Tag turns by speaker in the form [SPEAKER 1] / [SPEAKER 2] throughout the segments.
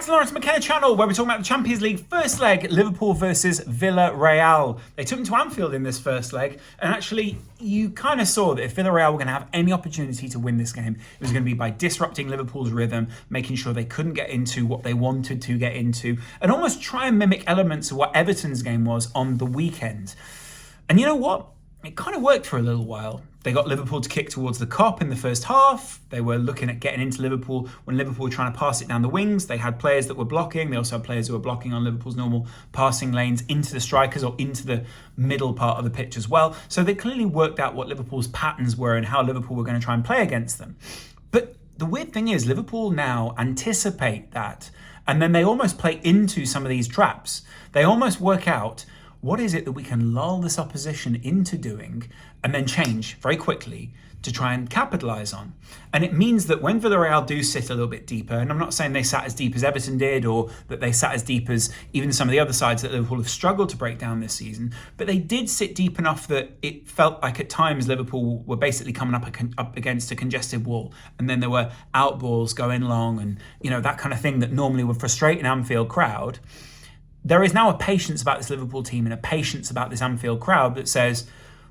[SPEAKER 1] back to the Laurence Mckenna channel, where we're talking about the Champions League first leg, Liverpool versus Villarreal. They took them to Anfield in this first leg, and actually, you kind of saw that if Villarreal were going to have any opportunity to win this game, it was going to be by disrupting Liverpool's rhythm, making sure they couldn't get into what they wanted to get into, and almost try and mimic elements of what Everton's game was on the weekend. And you know what? It kind of worked for a little while. They got Liverpool to kick towards the Kop in the first half. They were looking at getting into Liverpool when Liverpool were trying to pass it down the wings. They had players that were blocking. They also had players who were blocking on Liverpool's normal passing lanes into the strikers or into the middle part of the pitch as well. So they clearly worked out what Liverpool's patterns were and how Liverpool were going to try and play against them. But the weird thing is, Liverpool now anticipate that. And then they almost play into some of these traps. They almost work out, what is it that we can lull this opposition into doing and then change very quickly to try and capitalise on? And it means that when Villarreal do sit a little bit deeper, and I'm not saying they sat as deep as Everton did or that they sat as deep as even some of the other sides that Liverpool have struggled to break down this season, but they did sit deep enough that it felt like at times Liverpool were basically coming up against a congested wall, and then there were outballs going long and, you know, that kind of thing that normally would frustrate an Anfield crowd. There is now a patience about this Liverpool team and a patience about this Anfield crowd that says,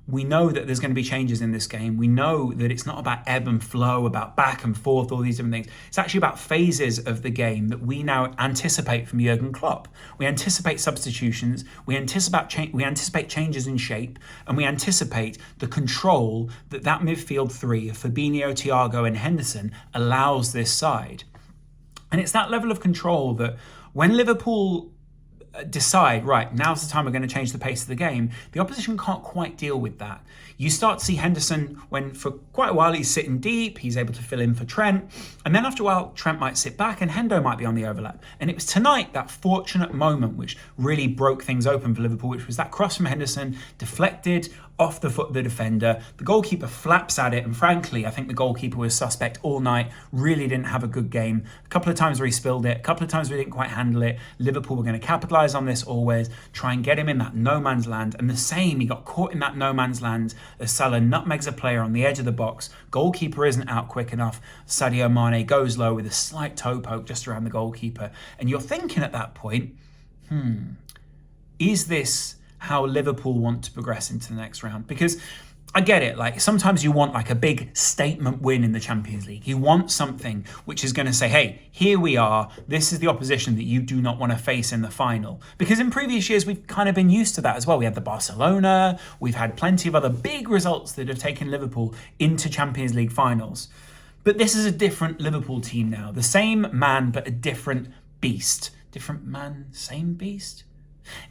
[SPEAKER 1] we know that there's going to be changes in this game. We know that it's not about ebb and flow, about back and forth, all these different things. It's actually about phases of the game that we now anticipate from Jurgen Klopp. We anticipate substitutions, we anticipate changes in shape, and we anticipate the control that midfield three of Fabinho, Thiago and Henderson allows this side. And it's that level of control that when Liverpool decide, right, now's the time we're going to change the pace of the game, the opposition can't quite deal with that. You start to see Henderson, when for quite a while he's sitting deep, he's able to fill in for Trent, and then after a while Trent might sit back and Hendo might be on the overlap. And it was tonight that fortunate moment which really broke things open for Liverpool, which was that cross from Henderson, deflected off the foot of the defender. The goalkeeper flaps at it, and frankly, I think the goalkeeper was suspect all night, really didn't have a good game. A couple of times where he spilled it, a couple of times where he didn't quite handle it. Liverpool were going to capitalise on this always, try and get him in that no man's land, and the same, he got caught in that no man's land as Salah nutmegs a player on the edge of the box. Goalkeeper isn't out quick enough. Sadio Mane goes low with a slight toe poke just around the goalkeeper. And you're thinking at that point, is this how Liverpool want to progress into the next round? Because I get it, like sometimes you want like a big statement win in the Champions League. You want something which is going to say, hey, here we are. This is the opposition that you do not want to face in the final. Because in previous years, we've kind of been used to that as well. We had the Barcelona, we've had plenty of other big results that have taken Liverpool into Champions League finals. But this is a different Liverpool team now. The same man, but a different beast. Different man, same beast?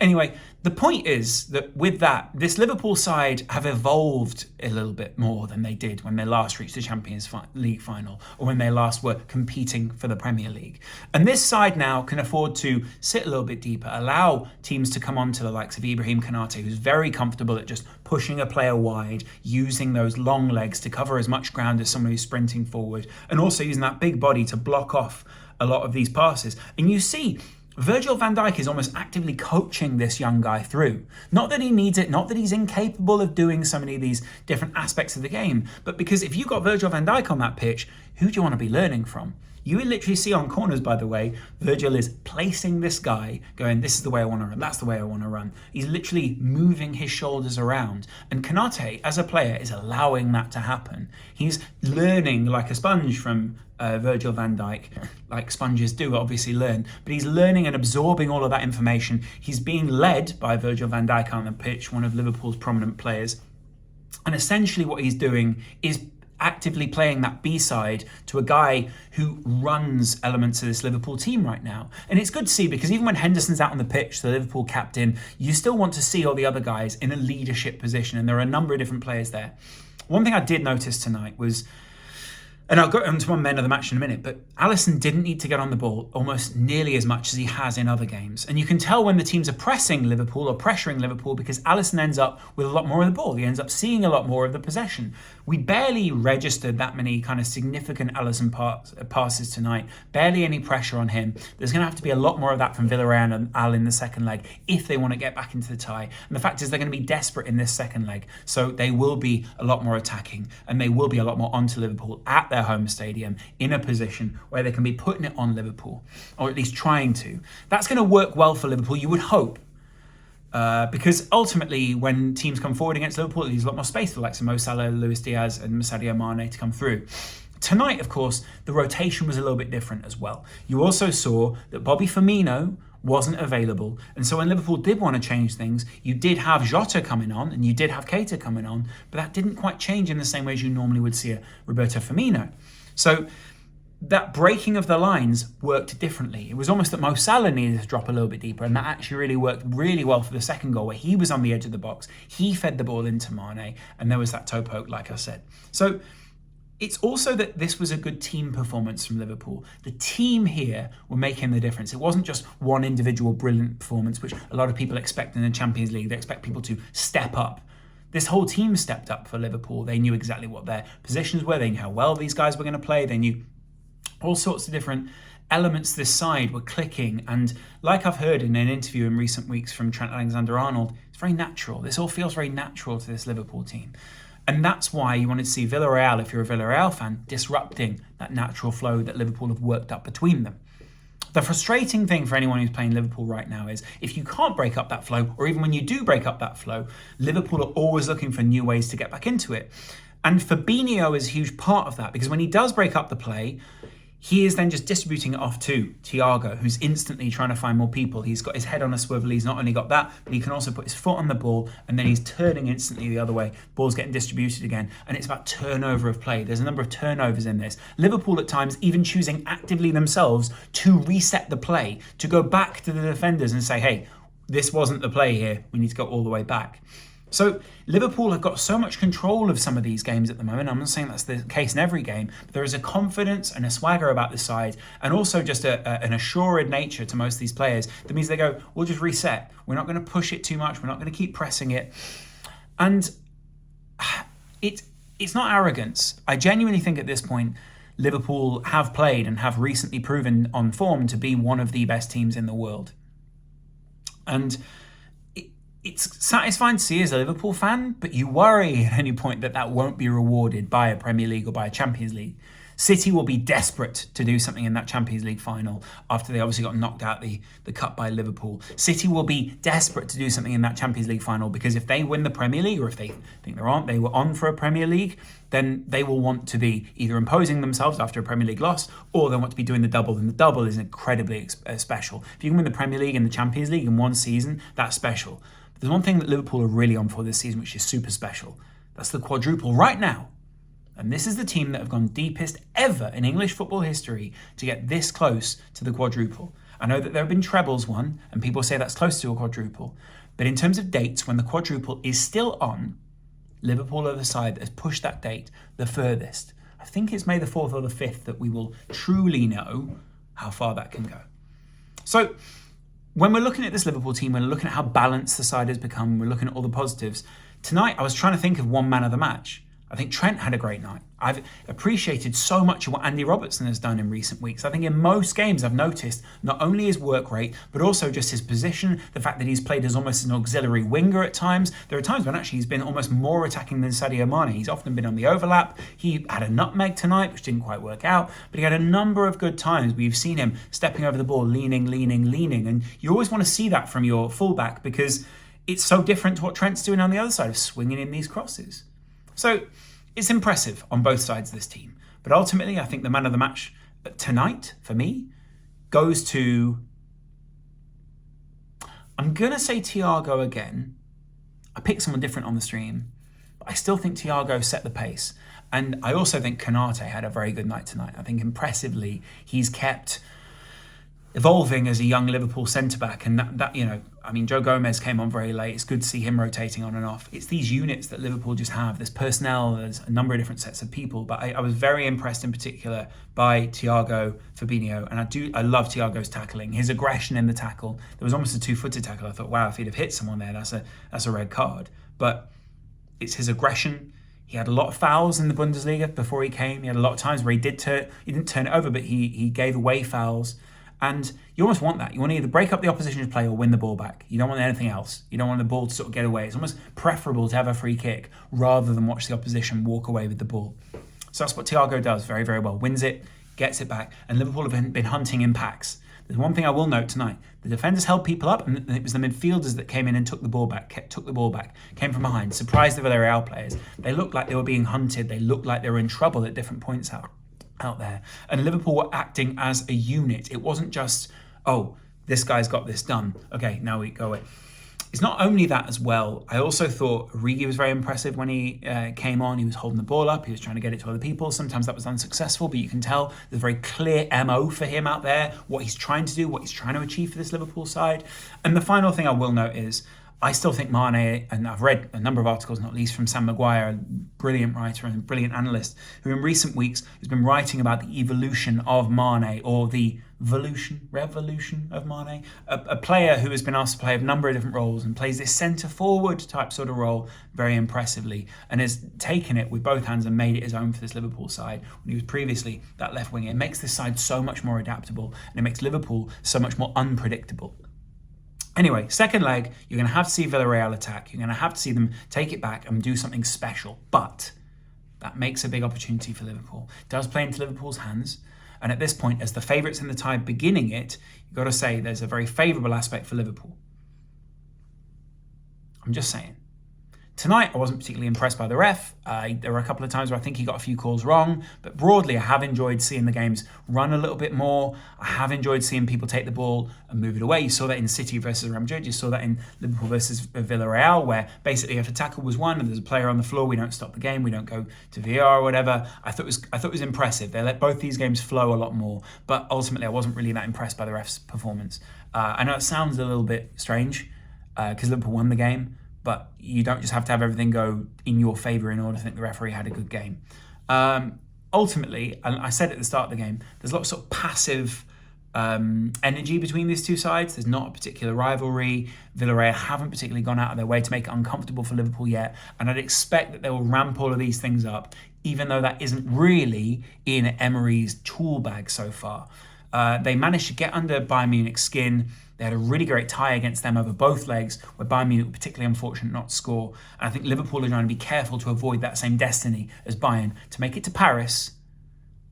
[SPEAKER 1] Anyway, the point is that with that, this Liverpool side have evolved a little bit more than they did when they last reached the Champions League final or when they last were competing for the Premier League. And this side now can afford to sit a little bit deeper, allow teams to come on to the likes of Ibrahim Konate, who's very comfortable at just pushing a player wide, using those long legs to cover as much ground as someone who's sprinting forward, and also using that big body to block off a lot of these passes. And you see, Virgil van Dijk is almost actively coaching this young guy through. Not that he needs it, not that he's incapable of doing so many of these different aspects of the game, but because if you've got Virgil van Dijk on that pitch, who do you want to be learning from? You will literally see on corners, by the way, Virgil is placing this guy, going, this is the way I want to run, that's the way I want to run. He's literally moving his shoulders around. And Konate, as a player, is allowing that to happen. He's learning like a sponge from Virgil van Dijk, like sponges do obviously learn, but he's learning and absorbing all of that information. He's being led by Virgil van Dijk on the pitch, one of Liverpool's prominent players. And essentially what he's doing is actively playing that B-side to a guy who runs elements of this Liverpool team right now. And it's good to see, because even when Henderson's out on the pitch, the Liverpool captain, you still want to see all the other guys in a leadership position, and there are a number of different players there. One thing I did notice tonight was, and I'll go into my men of the match in a minute, but Alisson didn't need to get on the ball almost nearly as much as he has in other games. And you can tell when the teams are pressing Liverpool or pressuring Liverpool, because Alisson ends up with a lot more of the ball. He ends up seeing a lot more of the possession. We barely registered that many kind of significant Alisson passes tonight. Barely any pressure on him. There's going to have to be a lot more of that from Villarreal and Al in the second leg if they want to get back into the tie. And the fact is they're going to be desperate in this second leg. So they will be a lot more attacking, and they will be a lot more onto Liverpool at their their home stadium in a position where they can be putting it on Liverpool, or at least trying to. That's going to work well for Liverpool, you would hope. Because ultimately, when teams come forward against Liverpool, it leaves a lot more space for like Mo Salah, Luis Diaz and Sadio Mane to come through. Tonight, of course, the rotation was a little bit different as well. You also saw that Bobby Firmino wasn't available. And so when Liverpool did want to change things, you did have Jota coming on and you did have Keita coming on, but that didn't quite change in the same way as you normally would see a Roberto Firmino. So that breaking of the lines worked differently. It was almost that Mo Salah needed to drop a little bit deeper, and that actually really worked really well for the second goal, where he was on the edge of the box. He fed the ball into Mane, and there was that toe poke, like I said. So it's also that this was a good team performance from Liverpool. The team here were making the difference. It wasn't just one individual brilliant performance, which a lot of people expect in the Champions League. They expect people to step up. This whole team stepped up for Liverpool. They knew exactly what their positions were. They knew how well these guys were going to play. They knew all sorts of different elements this side were clicking. And like I've heard in an interview in recent weeks from Trent Alexander-Arnold, it's very natural. This all feels very natural to this Liverpool team. And that's why you wanted to see Villarreal, if you're a Villarreal fan, disrupting that natural flow that Liverpool have worked up between them. The frustrating thing for anyone who's playing Liverpool right now is if you can't break up that flow, or even when you do break up that flow, Liverpool are always looking for new ways to get back into it. And Fabinho is a huge part of that, because when he does break up the play, he is then just distributing it off to Thiago, who's instantly trying to find more people. He's got his head on a swivel. He's not only got that, but he can also put his foot on the ball, and then he's turning instantly the other way. Ball's getting distributed again, and it's about turnover of play. There's a number of turnovers in this. Liverpool at times even choosing actively themselves to reset the play, to go back to the defenders and say, hey, this wasn't the play here. We need to go all the way back. So Liverpool have got so much control of some of these games at the moment. I'm not saying that's the case in every game, but there is a confidence and a swagger about this side, and also just an assured nature to most of these players that means they go, we'll just reset. We're not going to push it too much. We're not going to keep pressing it. And it's not arrogance. I genuinely think at this point, Liverpool have played and have recently proven on form to be one of the best teams in the world. And it's satisfying to see as a Liverpool fan, but you worry at any point that that won't be rewarded by a Premier League or by a Champions League. City will be desperate to do something in that Champions League final after they obviously got knocked out the cup by Liverpool. City will be desperate to do something in that Champions League final, because if they win the Premier League, or if they think they were on for a Premier League, then they will want to be either imposing themselves after a Premier League loss, or they want to be doing the double, and the double is incredibly special. If you can win the Premier League and the Champions League in one season, that's special. But there's one thing that Liverpool are really on for this season, which is super special. That's the quadruple right now. And this is the team that have gone deepest ever in English football history to get this close to the quadruple. I know that there have been trebles won, and people say that's close to a quadruple. But in terms of dates, when the quadruple is still on, Liverpool are the side that has pushed that date the furthest. I think it's May the 4th or the 5th that we will truly know how far that can go. So when we're looking at this Liverpool team, we're looking at how balanced the side has become, we're looking at all the positives. Tonight, I was trying to think of one man of the match. I think Trent had a great night. I've appreciated so much of what Andy Robertson has done in recent weeks. I think in most games I've noticed not only his work rate, but also just his position, the fact that he's played as almost an auxiliary winger at times. There are times when actually he's been almost more attacking than Sadio Mane. He's often been on the overlap. He had a nutmeg tonight, which didn't quite work out, but he had a number of good times where you've seen him stepping over the ball, leaning. And you always want to see that from your fullback, because it's so different to what Trent's doing on the other side of swinging in these crosses. So it's impressive on both sides of this team. But ultimately, I think the man of the match tonight, for me, goes to, I'm going to say Thiago again. I picked someone different on the stream, but I still think Thiago set the pace. And I also think Konate had a very good night tonight. I think impressively, he's kept evolving as a young Liverpool centre-back, and that Joe Gomez came on very late. It's good to see him rotating on and off. It's these units that Liverpool just have. There's personnel, there's a number of different sets of people, but I was very impressed in particular by Thiago, Fabinho, and I love Thiago's tackling, his aggression in the tackle. There was almost a two-footed tackle. I thought, wow, if he'd have hit someone there, that's a red card. But it's his aggression. He had a lot of fouls in the Bundesliga before he came. He had a lot of times where he didn't turn it over, but he gave away fouls. And you almost want that. You want to either break up the opposition's play or win the ball back. You don't want anything else. You don't want the ball to sort of get away. It's almost preferable to have a free kick rather than watch the opposition walk away with the ball. So that's what Thiago does very, very well. Wins it, gets it back, and Liverpool have been hunting in packs. There's one thing I will note tonight. The defenders held people up, and it was the midfielders that came in and took the ball back, came from behind, surprised the Villarreal players. They looked like they were being hunted. They looked like they were in trouble at different points out there. And Liverpool were acting as a unit. It wasn't just, oh, this guy's got this done. Okay, now we go away. It's not only that as well. I also thought Origi was very impressive when he came on. He was holding the ball up. He was trying to get it to other people. Sometimes that was unsuccessful, but you can tell there's a very clear MO for him out there, what he's trying to do, what he's trying to achieve for this Liverpool side. And the final thing I will note is I still think Mane, and I've read a number of articles, not least from Sam Maguire, a brilliant writer and brilliant analyst, who in recent weeks has been writing about the evolution of Mane, or the revolution of Mane, a player who has been asked to play a number of different roles and plays this centre-forward type sort of role very impressively, and has taken it with both hands and made it his own for this Liverpool side when he was previously that left winger. It makes this side so much more adaptable, and it makes Liverpool so much more unpredictable. Anyway, second leg, you're going to have to see Villarreal attack. You're going to have to see them take it back and do something special. But that makes a big opportunity for Liverpool. It does play into Liverpool's hands. And at this point, as the favourites in the tie beginning it, you've got to say there's a very favourable aspect for Liverpool. I'm just saying. Tonight, I wasn't particularly impressed by the ref. There were a couple of times where I think he got a few calls wrong, but broadly, I have enjoyed seeing the games run a little bit more. I have enjoyed seeing people take the ball and move it away. You saw that in City versus Real Madrid. You saw that in Liverpool versus Villarreal, where basically if a tackle was won and there's a player on the floor, we don't stop the game, we don't go to VR or whatever. I thought it was impressive. They let both these games flow a lot more, but ultimately, I wasn't really that impressed by the ref's performance. I know it sounds a little bit strange because Liverpool won the game, but you don't just have to have everything go in your favour in order to think the referee had a good game. Ultimately, and I said at the start of the game, there's lots of passive energy between these two sides. There's not a particular rivalry. Villarreal haven't particularly gone out of their way to make it uncomfortable for Liverpool yet, and I'd expect that they will ramp all of these things up, even though that isn't really in Emery's tool bag so far. They managed to get under Bayern Munich's skin. They had a really great tie against them over both legs, where Bayern Munich were particularly unfortunate not to score. And I think Liverpool are trying to be careful to avoid that same destiny as Bayern to make it to Paris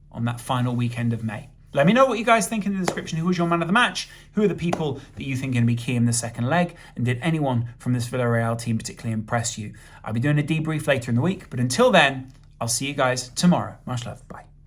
[SPEAKER 1] on that final weekend of May. Let me know what you guys think in the description. Who was your man of the match? Who are the people that you think are going to be key in the second leg? And did anyone from this Villarreal team particularly impress you? I'll be doing a debrief later in the week, but until then, I'll see you guys tomorrow. Much love. Bye.